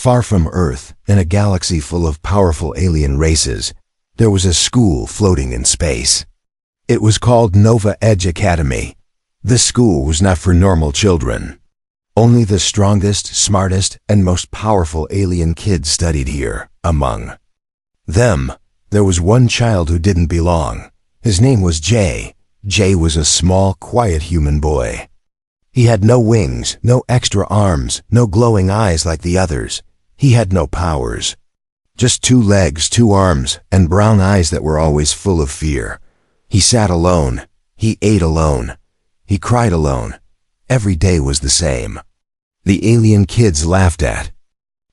Far from Earth, in a galaxy full of powerful alien races, there was a school floating in space. It was called Nova Edge Academy. This school was not for normal children. Only the strongest, smartest, and most powerful alien kids studied here. Among them, there was one child who didn't belong. His name was Jay. Jay was a small, quiet human boy. He had no wings, no extra arms, no glowing eyes like the others. He had no powers. Just 2 legs, 2 arms, and brown eyes that were always full of fear. He sat alone. He ate alone. He cried alone. Every day was the same. The alien kids laughed at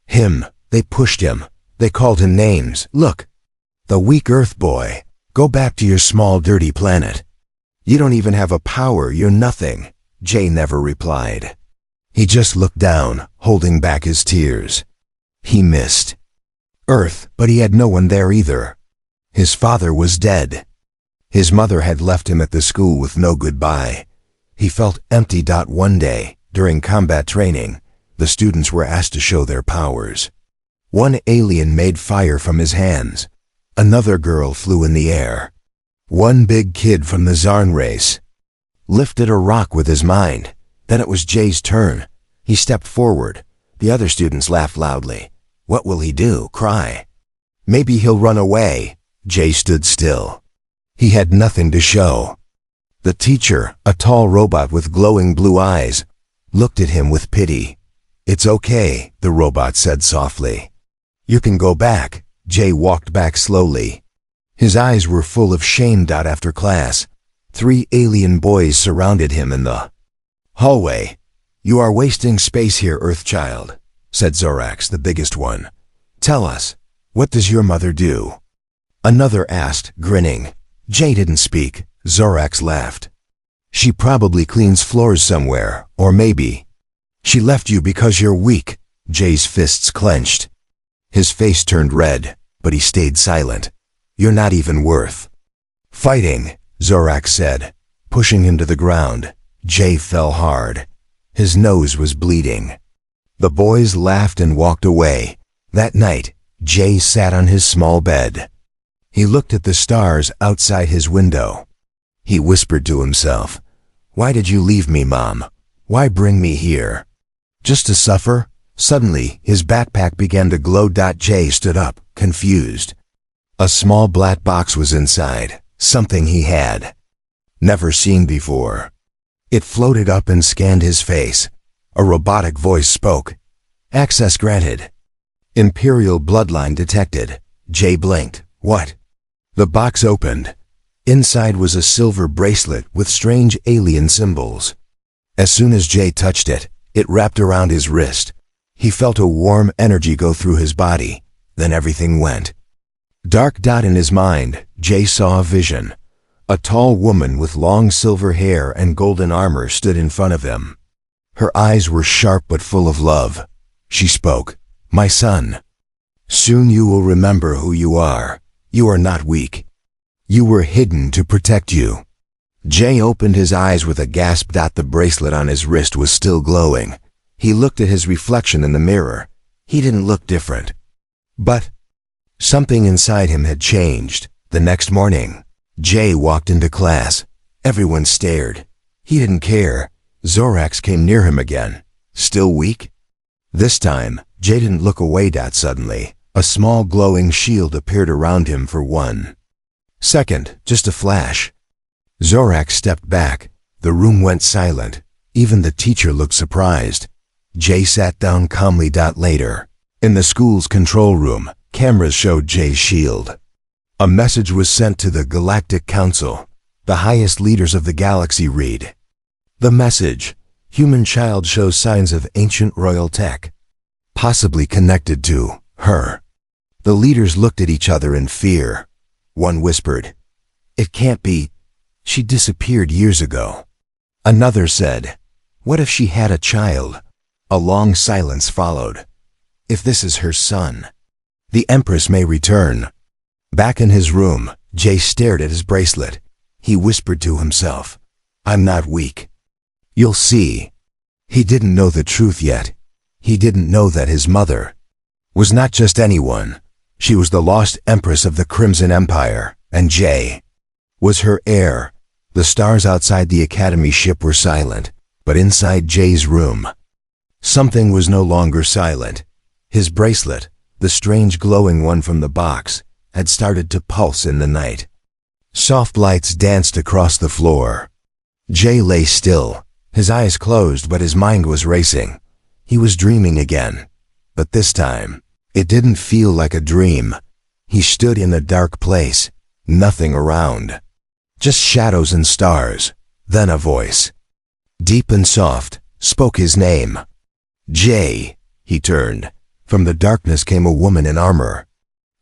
him. They pushed him. They called him names. Look, the weak Earth boy. Go back to your small, dirty planet. You don't even have a power. You're nothing. Jay never replied. He just looked down, holding back his tears. He missed Earth, but he had no one there either. His father was dead. His mother had left him at the school with no goodbye. He felt empty. One day, during combat training, the students were asked to show their powers. One alien made fire from his hands. Another girl flew in the air. One big kid from the Zarn race lifted a rock with his mind. Then it was Jay's turn. He stepped forward. The other students laughed loudly. What will he do? Cry? Maybe he'll run away. Jay stood still. He had nothing to show. The teacher, a tall robot with glowing blue eyes, looked at him with pity. It's okay, the robot said softly. You can go back. Jay walked back slowly. His eyes were full of shame. After class, 3 alien boys surrounded him in the hallway. You are wasting space here, Earthchild, said Zorax, the biggest one. Tell us, what does your mother do? Another asked, grinning. Jay didn't speak. Zorax laughed. She probably cleans floors somewhere, or maybe she left you because you're weak. Jay's fists clenched. His face turned red, but he stayed silent. You're not even worth fighting, Zorax said, pushing him to the ground. Jay fell hard. His nose was bleeding. The boys laughed and walked away. That night, Jay sat on his small bed. He looked at the stars outside his window. He whispered to himself, Why did you leave me, Mom? Why bring me here? Just to suffer? Suddenly, his backpack began to glow. Jay stood up, confused. A small black box was inside, something he had never seen before. It floated up and scanned his face. A robotic voice spoke. Access granted. Imperial bloodline detected. Jay blinked. What? The box opened. Inside was a silver bracelet with strange alien symbols. As soon as Jay touched it, it wrapped around his wrist. He felt a warm energy go through his body. Then everything went dark. In his mind, Jay saw a vision. A tall woman with long silver hair and golden armor stood in front of him. Her eyes were sharp but full of love. She spoke. My son, soon you will remember who you are. You are not weak. You were hidden to protect you. Jay opened his eyes with a gasp. The bracelet on his wrist was still glowing. He looked at his reflection in the mirror. He didn't look different. But something inside him had changed. The next morning, Jay walked into class. Everyone stared. He didn't care. Zorax came near him again. Still weak? This time, Jay didn't look away. Suddenly, a small glowing shield appeared around him for 1 second, just a flash. Zorax stepped back. The room went silent. Even the teacher looked surprised. Jay sat down calmly. Later, in the school's control room, cameras showed Jay's shield. A message was sent to the Galactic Council. The highest leaders of the galaxy read the message. Human child shows signs of ancient royal tech, possibly connected to her. The leaders looked at each other in fear. One whispered, It can't be. She disappeared years ago. Another said, What if she had a child? A long silence followed. If this is her son, the Empress may return. Back in his room, Jay stared at his bracelet. He whispered to himself, I'm not weak. You'll see. He didn't know the truth yet. He didn't know that his mother was not just anyone. She was the lost empress of the Crimson Empire, and Jay was her heir. The stars outside the Academy ship were silent, but inside Jay's room, something was no longer silent. His bracelet, the strange glowing one from the box, had started to pulse in the night. Soft lights danced across the floor. Jay lay still, his eyes closed, but his mind was racing. He was dreaming again, but this time, it didn't feel like a dream. He stood in a dark place, nothing around, just shadows and stars. Then a voice, deep and soft, spoke his name. Jay. He turned. From the darkness came a woman in armor.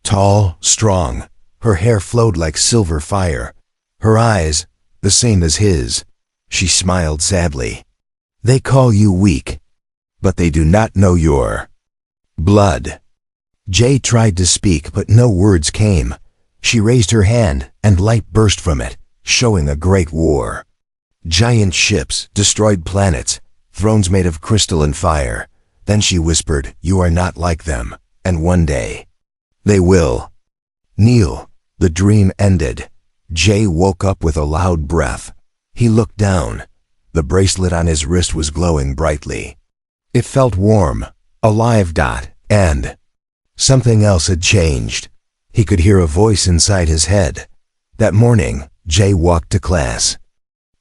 Tall, strong, her hair flowed like silver fire. Her eyes, the same as his. She smiled sadly. They call you weak, but they do not know your blood. Jay tried to speak, but no words came. She raised her hand, and light burst from it, showing a great war. Giant ships, destroyed planets, thrones made of crystal and fire. Then she whispered, "You are not like them, and one day they will." Kneel. The dream ended. Jay woke up with a loud breath. He looked down. The bracelet on his wrist was glowing brightly. It felt warm, alive. And something else had changed. He could hear a voice inside his head. That morning, Jay walked to class.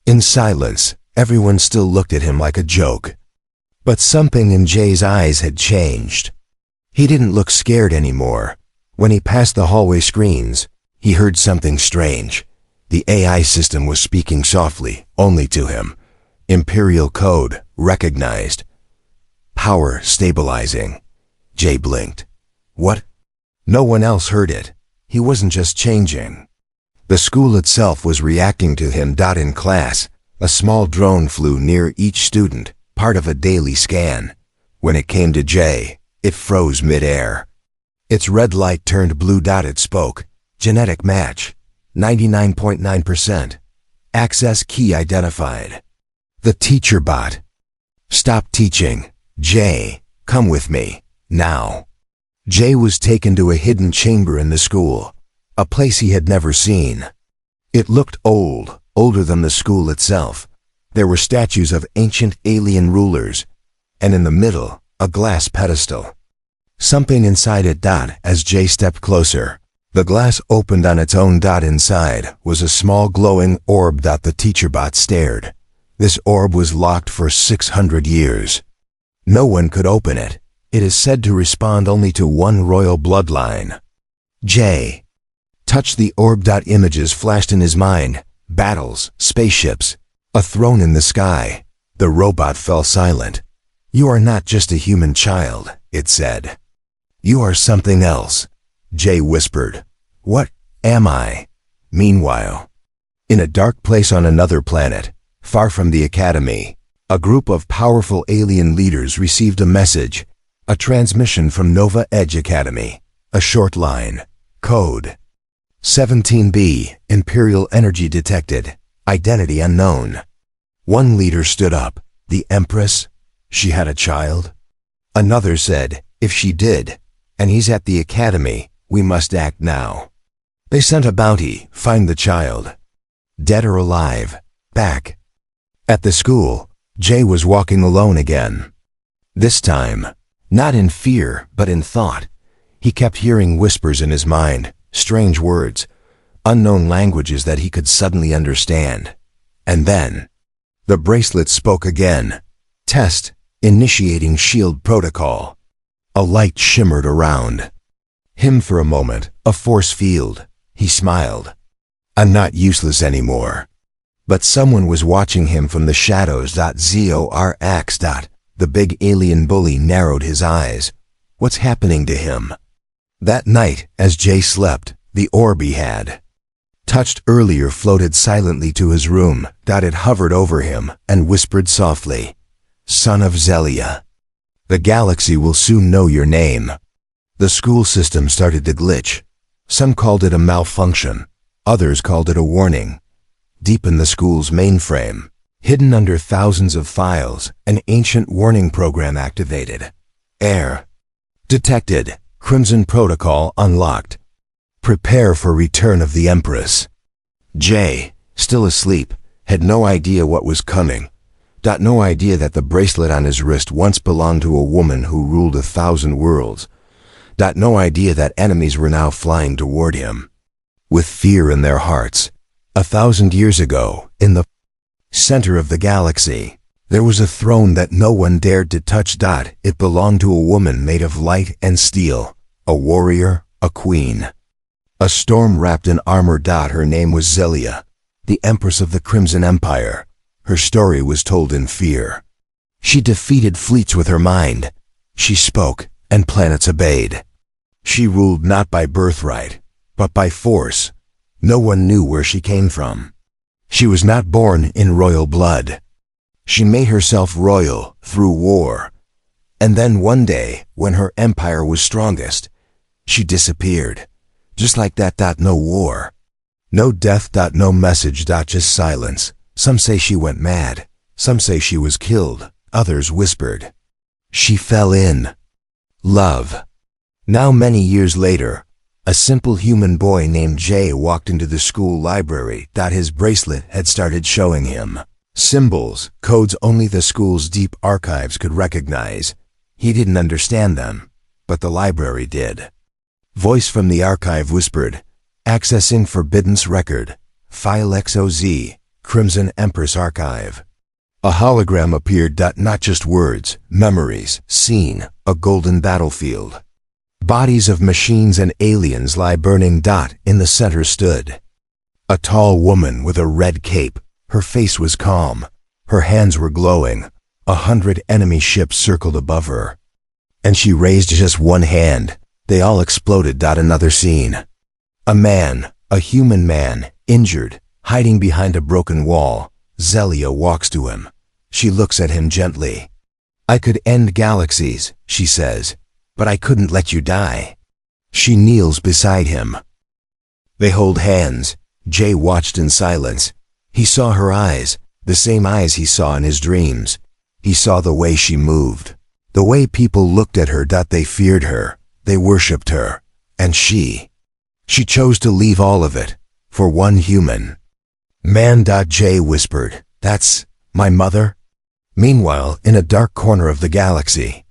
In silence, everyone still looked at him like a joke. But something in Jay's eyes had changed. He didn't look scared anymore. When he passed the hallway screens, he heard something strange. The AI system was speaking softly, only to him. Imperial code, recognized. Power stabilizing. Jay blinked. What? No one else heard it. He wasn't just changing. The school itself was reacting to him. In class, a small drone flew near each student, part of a daily scan. When it came to Jay, it froze mid-air. Its red light turned blue. It spoke. Genetic match. 99.9%. Access key identified. The teacher bot. Stop teaching. Jay, come with me, now. Jay was taken to a hidden chamber in the school, a place he had never seen. It looked old, older than the school itself. There were statues of ancient alien rulers, and in the middle, a glass pedestal. Something inside it. As Jay stepped closer, the glass opened on its own. Inside was a small glowing orb. The teacher bot stared. This orb was locked for 600 years. No one could open it. It is said to respond only to one royal bloodline. Jay touched the orb. Images flashed in his mind. Battles, spaceships, a throne in the sky. The robot fell silent. You are not just a human child, it said. You are something else. Jay whispered. What am I? Meanwhile, in a dark place on another planet, far from the Academy, a group of powerful alien leaders received a message, a transmission from Nova Edge Academy, a short line, code 17B, Imperial energy detected, identity unknown. One leader stood up. The Empress? She had a child? Another said, if she did, and he's at the Academy, we must act now. They sent a bounty, find the child. Dead or alive, back. At the school, Jay was walking alone again. This time, not in fear, but in thought. He kept hearing whispers in his mind, strange words, unknown languages that he could suddenly understand. And then, the bracelet spoke again. Test, initiating shield protocol. A light shimmered around him for a moment, a force field. He smiled. I'm not useless anymore. But someone was watching him from the shadows. Zorx. The big alien bully narrowed his eyes. What's happening to him? That night, as Jay slept, the orb he had touched earlier floated silently to his room. It hovered over him and whispered softly, Son of Zelia, the galaxy will soon know your name. The school system started to glitch. Some called it a malfunction. Others called it a warning. Deep in the school's mainframe, hidden under thousands of files, an ancient warning program activated. Error detected. Crimson Protocol unlocked. Prepare for return of the Empress. Jay, still asleep, had no idea what was coming. No idea that the bracelet on his wrist once belonged to a woman who ruled 1,000 worlds. No idea that enemies were now flying toward him. With fear in their hearts, 1,000 years ago, in the center of the galaxy, there was a throne that no one dared to touch. It belonged to a woman made of light and steel, a warrior, a queen. A storm wrapped in armor. Her name was Zelia, the Empress of the Crimson Empire. Her story was told in fear. She defeated fleets with her mind. She spoke, and planets obeyed. She ruled not by birthright, but by force. No one knew where she came from. She was not born in royal blood. She made herself royal through war. And then one day, when her empire was strongest, she disappeared. Just like that. No war. No death. No message. Just silence. Some say she went mad. Some say she was killed. Others whispered she fell in love. Now many years later, a simple human boy named Jay walked into the school library. His bracelet had started showing him symbols, codes only the school's deep archives could recognize. He didn't understand them, but the library did. Voice from the archive whispered, "Accessing Forbidden's record. File XOZ, Crimson Empress Archive." A hologram appeared. Not just words, memories, scene, a golden battlefield. Bodies of machines and aliens lie burning. In the center stood a tall woman with a red cape. Her face was calm. Her hands were glowing. 100 enemy ships circled above her. And she raised just one hand. They all exploded. Another scene. A man, a human man, injured, hiding behind a broken wall. Zelia walks to him. She looks at him gently. "I could end galaxies," she says, "but I couldn't let you die." She kneels beside him. They hold hands. Jay watched in silence. He saw her eyes, the same eyes he saw in his dreams. He saw the way she moved, the way people looked at her. They feared her, they worshipped her, and she chose to leave all of it for one human man. Jay whispered, "That's my mother?" Meanwhile, in a dark corner of the galaxy,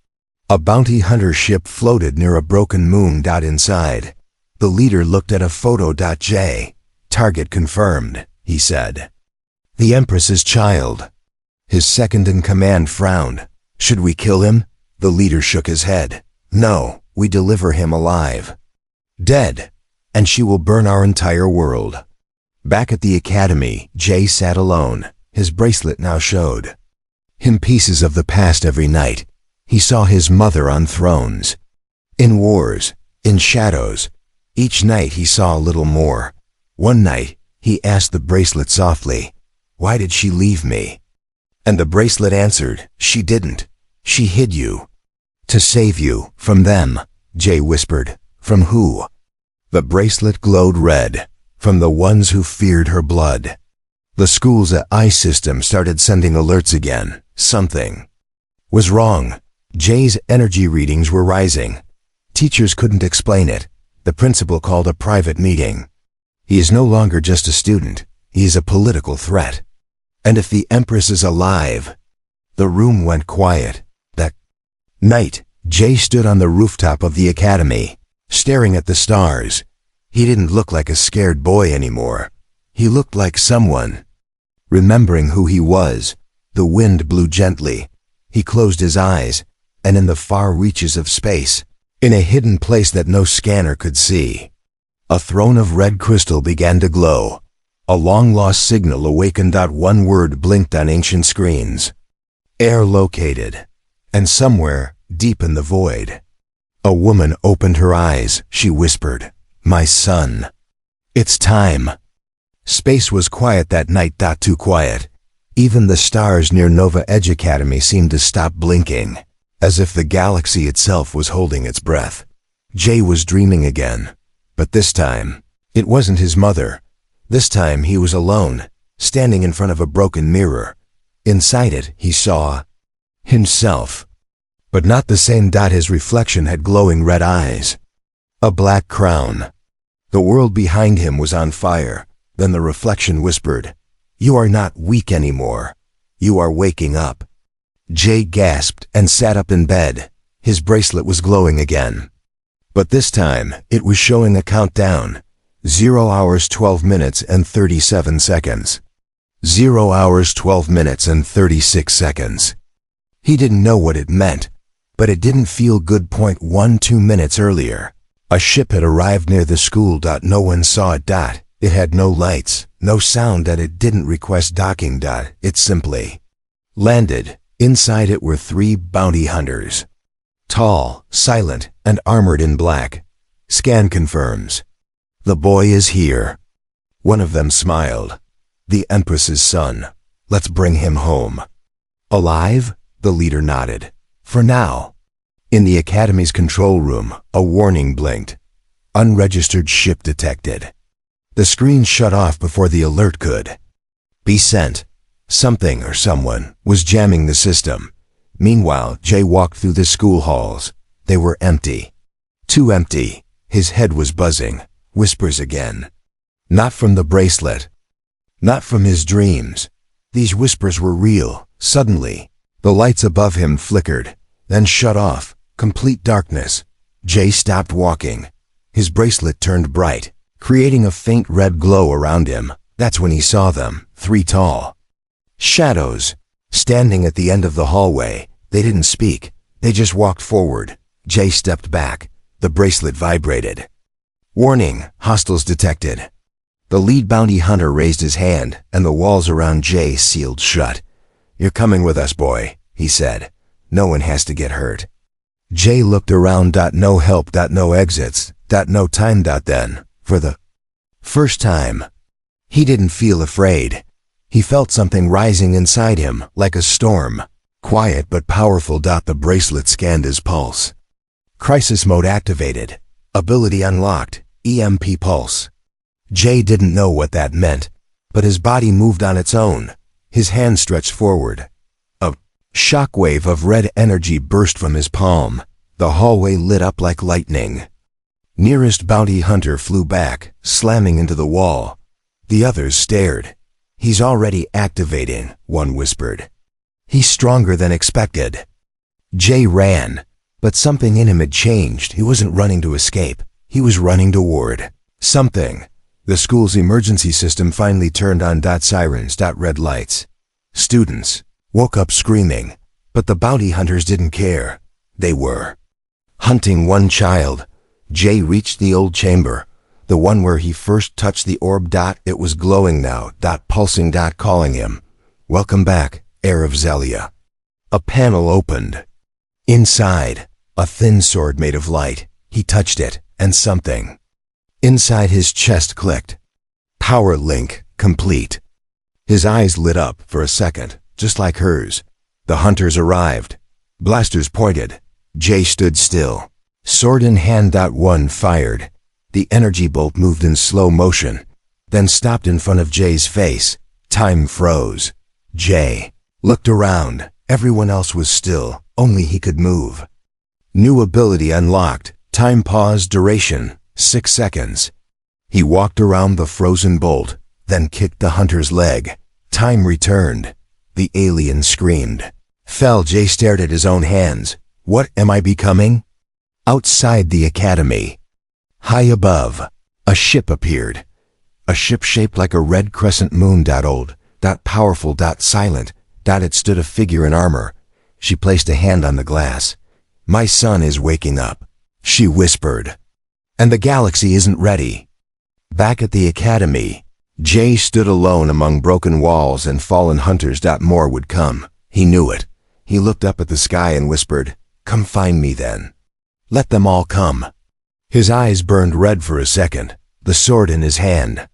a bounty hunter ship floated near a broken moon. Inside, the leader looked at a photo. Jay, "Target confirmed," he said. "The Empress's child." His second-in-command frowned. "Should we kill him?" The leader shook his head. "No, we deliver him alive. Dead, and she will burn our entire world." Back at the academy, Jay sat alone. His bracelet now showed him pieces of the past. Every night, he saw his mother on thrones, in wars, in shadows. Each night he saw a little more. One night, he asked the bracelet softly, "Why did she leave me?" And the bracelet answered, "She didn't. She hid you. To save you from them." Jay whispered, "From who?" The bracelet glowed red. From the ones who feared her blood. The school's AI system started sending alerts again. Something was wrong. Jay's energy readings were rising. Teachers couldn't explain it. The principal called a private meeting. He is no longer just a student. He is a political threat. And if the Empress is alive... The room went quiet. That night, Jay stood on the rooftop of the academy, staring at the stars. He didn't look like a scared boy anymore. He looked like someone. Remembering who he was, the wind blew gently. He closed his eyes, and in the far reaches of space, in a hidden place that no scanner could see, a throne of red crystal began to glow. A long-lost signal awakened. One word blinked on ancient screens. Air located. And somewhere, deep in the void, a woman opened her eyes. She whispered, "My son. It's time." Space was quiet that night. Too quiet. Even the stars near Nova Edge Academy seemed to stop blinking, as if the galaxy itself was holding its breath. Jay was dreaming again. But this time, it wasn't his mother. This time he was alone, standing in front of a broken mirror. Inside it, he saw himself. But not the same. His reflection had glowing red eyes. A black crown. The world behind him was on fire. Then the reflection whispered, "You are not weak anymore. You are waking up." Jay gasped and sat up in bed. His bracelet was glowing again. But this time, it was showing a countdown. 0 hours 12 minutes and 37 seconds. 0 hours 12 minutes and 36 seconds. He didn't know what it meant, but it didn't feel good. 2 minutes earlier, a ship had arrived near the school. No one saw it. It had no lights, no sound. It didn't request docking. It simply landed. Inside it were 3 bounty hunters. Tall, silent, and armored in black. Scan confirms. "The boy is here." One of them smiled. "The Empress's son. Let's bring him home." "Alive?" The leader nodded. "For now." In the Academy's control room, a warning blinked. "Unregistered ship detected." The screen shut off before the alert could be sent. Something or someone was jamming the system. Meanwhile, Jay walked through the school halls. They were empty. Too empty. His head was buzzing. Whispers again. Not from the bracelet. Not from his dreams. These whispers were real. Suddenly, the lights above him flickered, then shut off. Complete darkness. Jay stopped walking. His bracelet turned bright, creating a faint red glow around him. That's when he saw them, 3 tall shadows, standing at the end of the hallway. They didn't speak. They just walked forward. Jay stepped back. The bracelet vibrated. "Warning, hostiles detected." The lead bounty hunter raised his hand, and the walls around Jay sealed shut. "You're coming with us, boy," he said. "No one has to get hurt." Jay looked around. No help. No exits. No time. Then, for the first time, he didn't feel afraid. He felt something rising inside him, like a storm. Quiet but powerful. The bracelet scanned his pulse. Crisis mode activated. Ability unlocked. EMP pulse. Jay didn't know what that meant, but his body moved on its own. His hand stretched forward. A shockwave of red energy burst from his palm. The hallway lit up like lightning. Nearest bounty hunter flew back, slamming into the wall. The others stared. "He's already activating," one whispered. "He's stronger than expected." Jay ran, but something in him had changed. He wasn't running to escape. He was running toward something. The school's emergency system finally turned on. Sirens. Red lights. Students woke up screaming, but the bounty hunters didn't care. They were hunting one child. Jay reached the old chamber, the one where he first touched the orb. It was glowing now. Pulsing. Calling him. "Welcome back, heir of Zelia." A panel opened. Inside, a thin sword made of light. He touched it, and something inside his chest clicked. Power link complete. His eyes lit up for a second, just like hers. The hunters arrived. Blasters pointed. Jay stood still. Sword in hand. One fired. The energy bolt moved in slow motion, then stopped in front of Jay's face. Time froze. Jay looked around. Everyone else was still. Only he could move. New ability unlocked. Time pause. Duration 6 seconds. He walked around the frozen bolt, then kicked the hunter's leg. Time returned. The alien screamed. Fell. Jay stared at his own hands. What am I becoming? Outside the academy, high above, a ship appeared. A ship shaped like a red crescent moon. Old, powerful, silent. It stood a figure in armor. She placed a hand on the glass. "My son is waking up," she whispered. "And the galaxy isn't ready." Back at the academy, Jay stood alone among broken walls and fallen hunters. More would come. He knew it. He looked up at the sky and whispered, "Come find me then. Let them all come." His eyes burned red for a second. The sword in his hand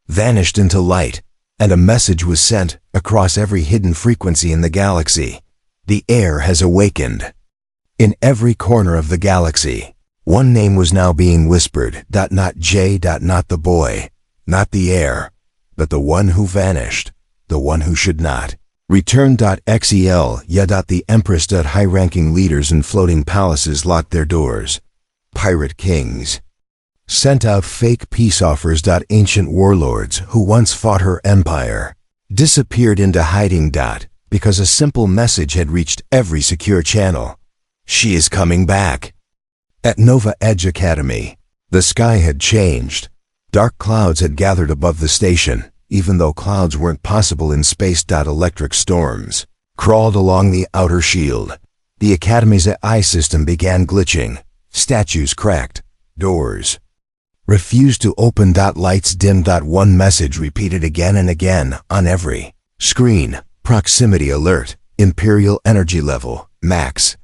vanished into light, and a message was sent across every hidden frequency in the galaxy. The heir has awakened. In every corner of the galaxy, one name was now being whispered. Not Jay. Not the boy. Not the heir. But the one who vanished. The one who should not return. Xel. The Empress. High-ranking leaders in floating palaces locked their doors. Pirate kings Sent out fake peace offers. Ancient warlords who once fought her empire disappeared into hiding. Because a simple message had reached every secure channel. She is coming back. At Nova Edge Academy, the sky had changed. Dark clouds had gathered above the station, even though clouds weren't possible in space. Electric storms crawled along the outer shield. The Academy's AI system began glitching. Statues cracked. Doors refused to open. Lights dimmed. One message repeated again and again on every screen. Proximity alert. Imperial energy level. Max.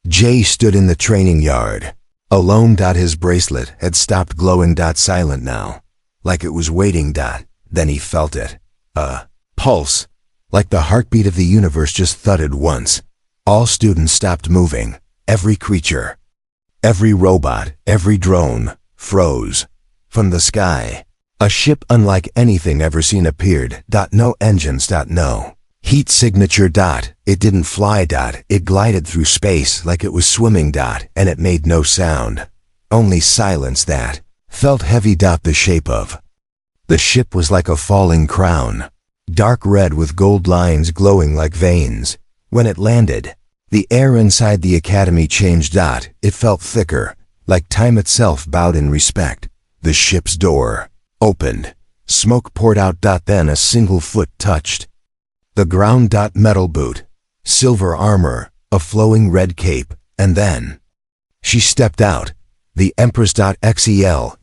Jay stood in the training yard. Alone. His bracelet had stopped glowing. Silent now. Like it was waiting. Then he felt it. A pulse. Like the heartbeat of the universe just thudded once. All students stopped moving. Every creature, every robot, every drone froze. From the sky, a ship unlike anything ever seen appeared. No engines. No heat signature. It didn't fly. It glided through space like it was swimming. And it made no sound. Only silence that felt heavy. The shape of the ship was like a falling crown. Dark red with gold lines glowing like veins. When it landed, the air inside the Academy changed. It felt thicker, like time itself bowed in respect. The ship's door opened. Smoke poured out. Then a single foot touched the ground. Metal boot, silver armor, a flowing red cape, and then she stepped out. The Empress. XEL.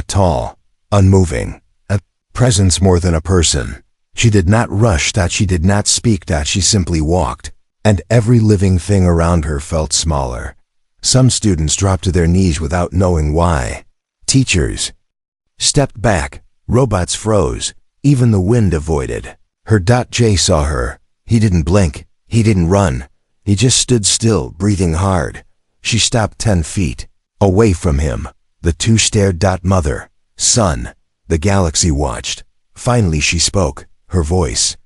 Tall, unmoving, a presence more than a person. She did not rush. She did not speak. She simply walked. And every living thing around her felt smaller. Some students dropped to their knees without knowing why. Teachers stepped back. Robots froze. Even the wind avoided her. Jay saw her. He didn't blink. He didn't run. He just stood still, breathing hard. She stopped 10 feet away from him. The two stared. Mother, son, the galaxy watched. Finally she spoke. Her voice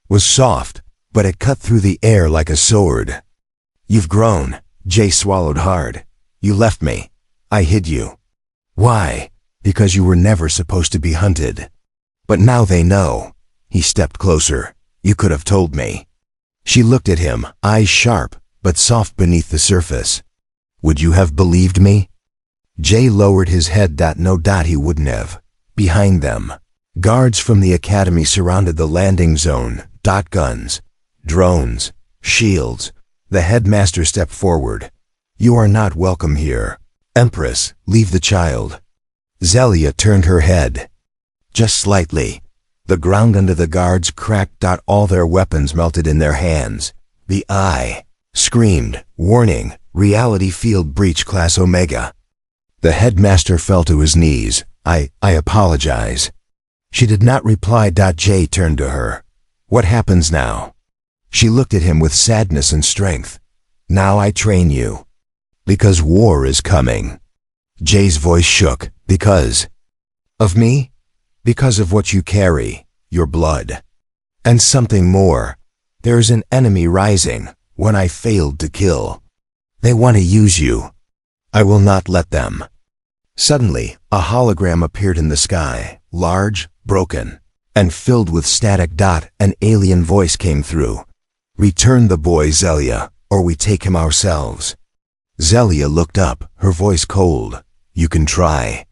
was soft, but it cut through the air like a sword. You've grown. Jay swallowed hard. You left me. I hid you. Why? Because you were never supposed to be hunted. But now they know. He stepped closer. You could have told me. She looked at him, eyes sharp, but soft beneath the surface. Would you have believed me? Jay lowered his head. No. He wouldn't have. Behind them, guards from the Academy surrounded the landing zone. Guns, drones, shields. The headmaster stepped forward. You are not welcome here. Empress, leave the child. Zelia turned her head. Just slightly. The ground under the guards cracked. All their weapons melted in their hands. The eye screamed, warning, reality field breach class Omega. The headmaster fell to his knees. I apologize. She did not reply. Jay turned to her. What happens now? She looked at him with sadness and strength. Now I train you. Because war is coming. Jay's voice shook. Because of me? Because of what you carry, your blood. And something more. There is an enemy rising, one I failed to kill. They want to use you. I will not let them. Suddenly, a hologram appeared in the sky, large, broken, and filled with static. An alien voice came through. Return the boy, Zelia, or we take him ourselves. Zelia looked up, her voice cold. You can try.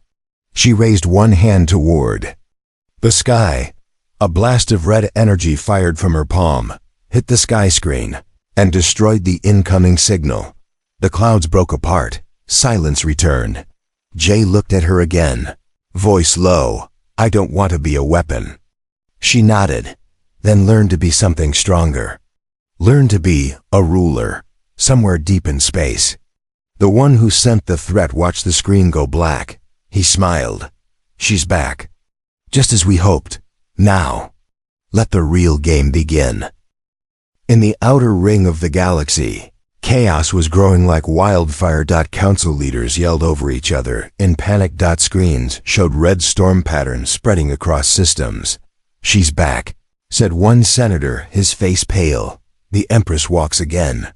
She raised one hand toward the sky. A blast of red energy fired from her palm, hit the sky screen, and destroyed the incoming signal. The clouds broke apart. Silence returned. Jay looked at her again. Voice low. I don't want to be a weapon. She nodded. Then learn to be something stronger. Learn to be a ruler, somewhere deep in space. The one who sent the threat watched the screen go black. He smiled. She's back. Just as we hoped. Now, let the real game begin. In the outer ring of the galaxy, chaos was growing like wildfire. Council leaders yelled over each other in panic. Screens showed red storm patterns spreading across systems. She's back, said one senator, his face pale. The Empress walks again.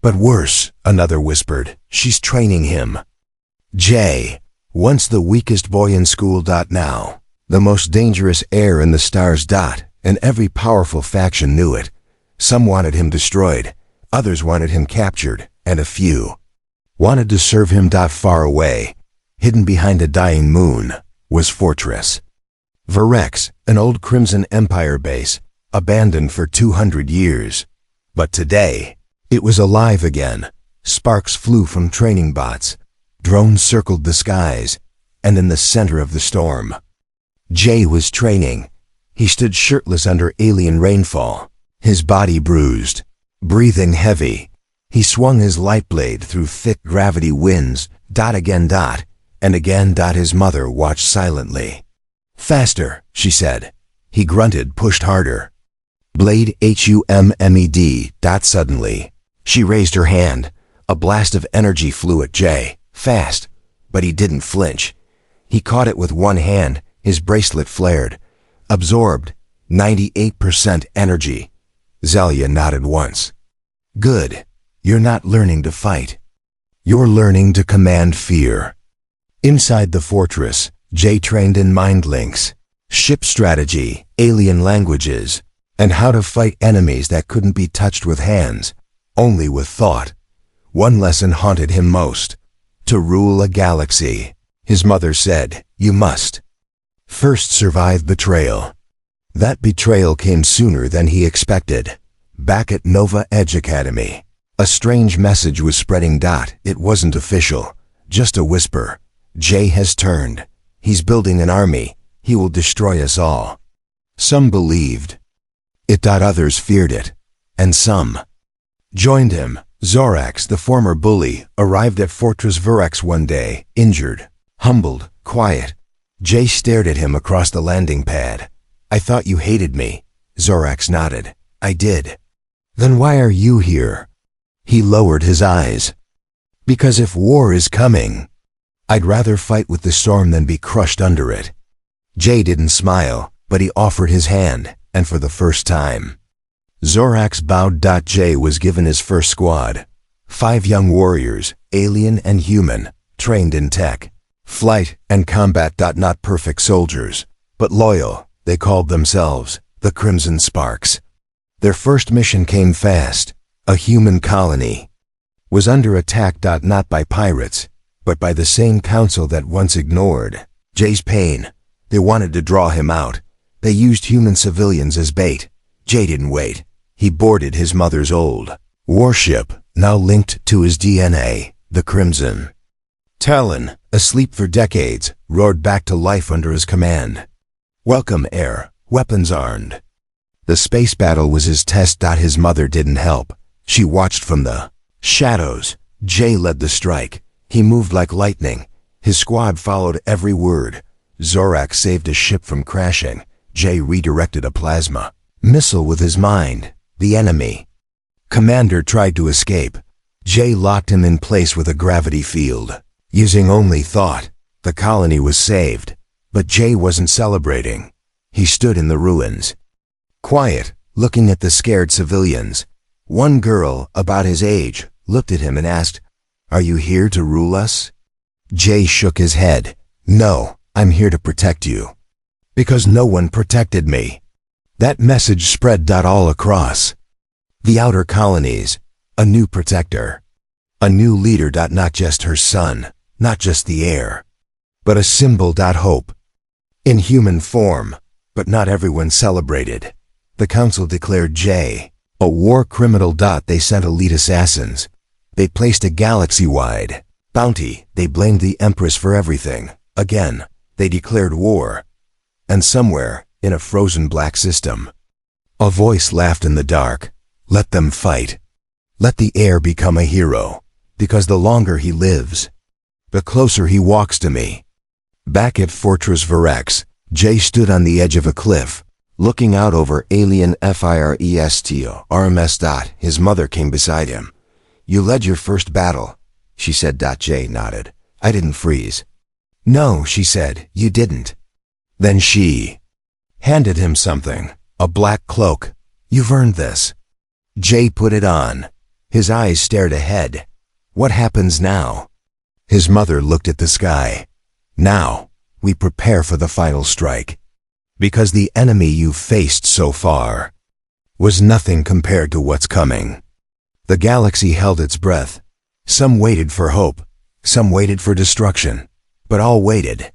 But worse, another whispered. She's training him. Jay, Once the weakest boy in school. Now, the most dangerous heir in the stars. And every powerful faction knew it. Some wanted him destroyed, others wanted him captured, and a few wanted to serve him. Far away, hidden behind a dying moon, was Fortress Virex, an old Crimson Empire base, abandoned for 200 years. But today, it was alive again. Sparks flew from training bots, drones circled the skies, and in the center of the storm, Jay was training. He stood shirtless under alien rainfall, his body bruised, breathing heavy. He swung his light blade through thick gravity winds. Again. And again. His mother watched silently. "Faster," she said. He grunted, pushed harder. "Blade HUMMED." Suddenly, she raised her hand. A blast of energy flew at Jay, fast, but he didn't flinch. He caught it with one hand, his bracelet flared. Absorbed, 98% energy. Zelia nodded once. "Good. You're not learning to fight. You're learning to command fear." Inside the fortress, Jay trained in mind links, ship strategy, alien languages, and how to fight enemies that couldn't be touched with hands, only with thought. One lesson haunted him most. To rule a galaxy, his mother said, you must first survive betrayal. That betrayal came sooner than he expected. Back at Nova Edge Academy, a strange message was spreading. It wasn't official, just a whisper. Jay has turned. He's building an army. He will destroy us all. Some believed it. Others feared it. And some joined him. Zorax, the former bully, arrived at Fortress Virex one day, injured, humbled, quiet. Jay stared at him across the landing pad. "I thought you hated me." Zorax nodded. "I did." "Then why are you here?" He lowered his eyes. "Because if war is coming, I'd rather fight with the storm than be crushed under it." Jay didn't smile, but he offered his hand, and for the first time, Zorax bowed. Jay was given his first squad. 5 young warriors, alien and human, trained in tech, flight, and combat. Not perfect soldiers, but loyal. They called themselves the Crimson Sparks. Their first mission came fast. A human colony was under attack. Not by pirates, but by the same council that once ignored Jay's pain. They wanted to draw him out. They used human civilians as bait. Jay didn't wait. He boarded his mother's old warship, now linked to his DNA, the Crimson Talon, asleep for decades, roared back to life under his command. "Welcome, heir, weapons armed." The space battle was his test. His mother didn't help. She watched from the shadows. Jay led the strike. He moved like lightning. His squad followed every word. Zorax saved a ship from crashing. Jay redirected a plasma missile with his mind. The enemy commander tried to escape. Jay locked him in place with a gravity field. Using only thought, the colony was saved. But Jay wasn't celebrating. He stood in the ruins, quiet, looking at the scared civilians. One girl, about his age, looked at him and asked, "Are you here to rule us?" Jay shook his head. "No, I'm here to protect you. Because no one protected me." That message spread all across the outer colonies. A new protector. A new leader. Not just her son, not just the heir, but a symbol. Hope. In human form, but not everyone celebrated. The council declared Jay a war criminal. They sent elite assassins. They placed a galaxy-wide bounty. They blamed the Empress for everything. Again, they declared war. And somewhere, in a frozen black system, a voice laughed in the dark. Let them fight. Let the heir become a hero, because the longer he lives, the closer he walks to me. Back at Fortress Virex, Jay stood on the edge of a cliff, looking out over alien FIREST. His mother came beside him. "You led your first battle," she said. Jay nodded. "I didn't freeze." "No," she said, "you didn't." Then she handed him something, a black cloak. "You've earned this." Jay put it on. His eyes stared ahead. What happens now? His mother looked at the sky. Now, we prepare for the final strike. Because the enemy you've faced so far was nothing compared to what's coming. The galaxy held its breath. Some waited for hope, some waited for destruction, but all waited.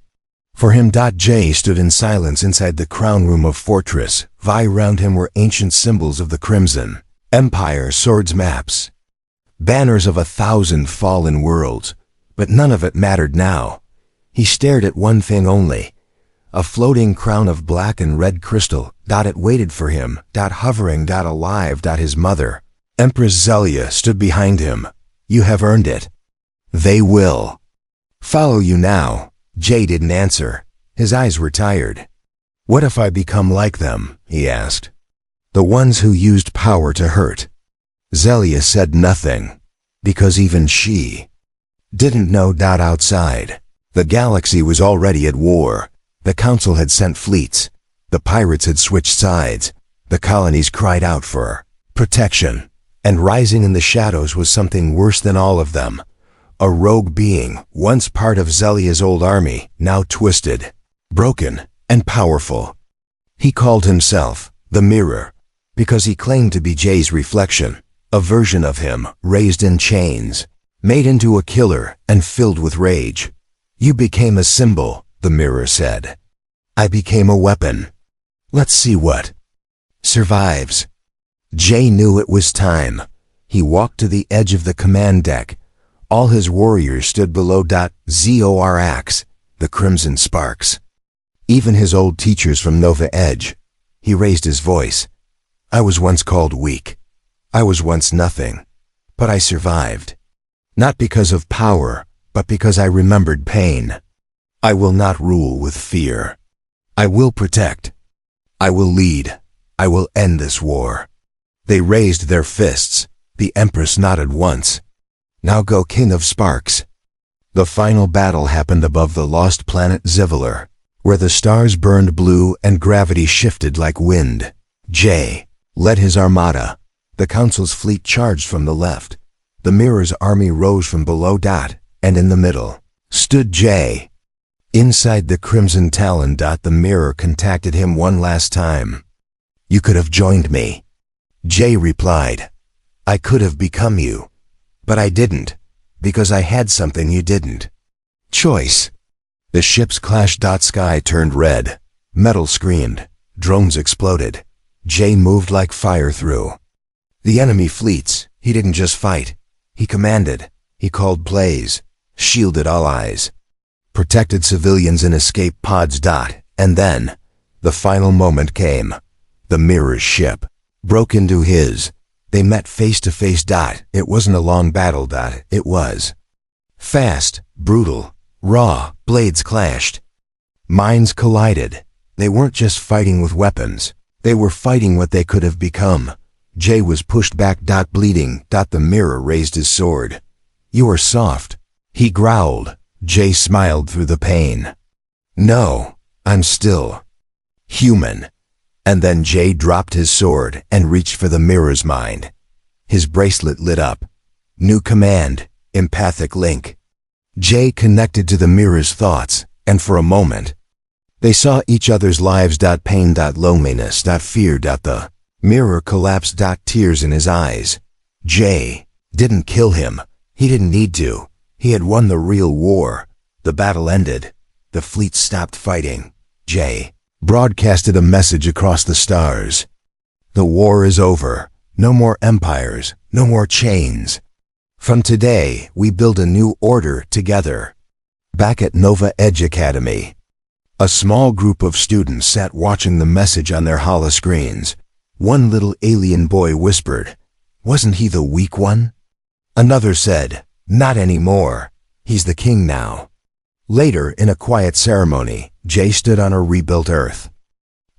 For him. Jay stood in silence inside the crown room of Fortress. Vi round him were ancient symbols of the Crimson Empire, swords, maps, banners of 1,000 fallen worlds, but none of it mattered now. He stared at one thing only, a floating crown of black and red crystal. It waited for him. Hovering. Alive. His mother, Empress Zelia, stood behind him. You have earned it. They will follow you now. Jay didn't answer. His eyes were tired. What if I become like them? He asked. The ones who used power to hurt. Zelia said nothing, because even she didn't know. Outside, the galaxy was already at war. The Council had sent fleets. The pirates had switched sides. The colonies cried out for protection. And rising in the shadows was something worse than all of them. A rogue being, once part of Zelia's old army, now twisted, broken, and powerful. He called himself the Mirror, because he claimed to be Jay's reflection, a version of him raised in chains, made into a killer and filled with rage. You became a symbol, the Mirror said. I became a weapon. Let's see what survives. Jay knew it was time. He walked to the edge of the command deck. All his warriors stood below. Zorax, the crimson sparks. Even his old teachers from Nova Edge. He raised his voice. I was once called weak. I was once nothing. But I survived. Not because of power, but because I remembered pain. I will not rule with fear. I will protect. I will lead. I will end this war. They raised their fists. The Empress nodded once. Now go, King of Sparks. The final battle happened above the lost planet Zivalar, where the stars burned blue and gravity shifted like wind. Jay led his armada. The Council's fleet charged from the left. The Mirror's army rose from below. And in the middle stood Jay. Inside the Crimson Talon. The Mirror contacted him one last time. You could have joined me. Jay replied, I could have become you. But I didn't, because I had something you didn't. Choice. The ships clashed. Sky turned red. Metal screamed. Drones exploded. Jay moved like fire through the enemy fleets. He didn't just fight. He commanded. He called plays. Shielded all eyes. Protected civilians in escape pods. And then, the final moment came. The Mirror's ship broke into his. They met face to face. It wasn't a long battle. It was fast, brutal, raw. Blades clashed. Minds collided. They weren't just fighting with weapons. They were fighting what they could have become. Jay was pushed back. Bleeding. The Mirror raised his sword. You are soft, he growled. Jay smiled through the pain. No, I'm still human. And then Jay dropped his sword and reached for the Mirror's mind. His bracelet lit up. New command, empathic link. Jay connected to the Mirror's thoughts, and for a moment, they saw each other's lives. Pain. Loneliness. Fear. The Mirror collapsed. Tears in his eyes. Jay didn't kill him. He didn't need to. He had won the real war. The battle ended. The fleet stopped fighting. Jay broadcasted a message across the stars. The war is over. No more empires. No more chains. From today, we build a new order together. Back at Nova Edge Academy, a small group of students sat watching the message on their holoscreens. One little alien boy whispered, "Wasn't he the weak one?" Another said, "Not anymore. He's the king now." Later, in a quiet ceremony, Jay stood on a rebuilt Earth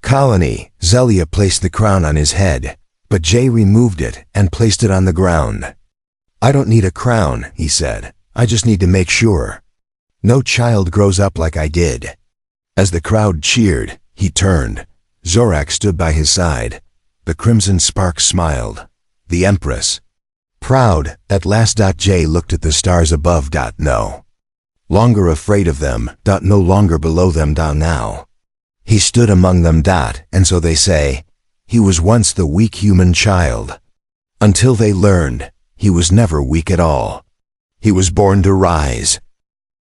colony. Zelia placed the crown on his head, but Jay removed it and placed it on the ground. "I don't need a crown," he said. "I just need to make sure no child grows up like I did." As the crowd cheered, he turned. Zorak stood by his side. The crimson sparks smiled. The Empress. Proud, at last. Jay looked at the stars above. No. longer afraid of them, no longer below them now. He stood among them, and so they say, he was once the weak human child. Until they learned, he was never weak at all. He was born to rise,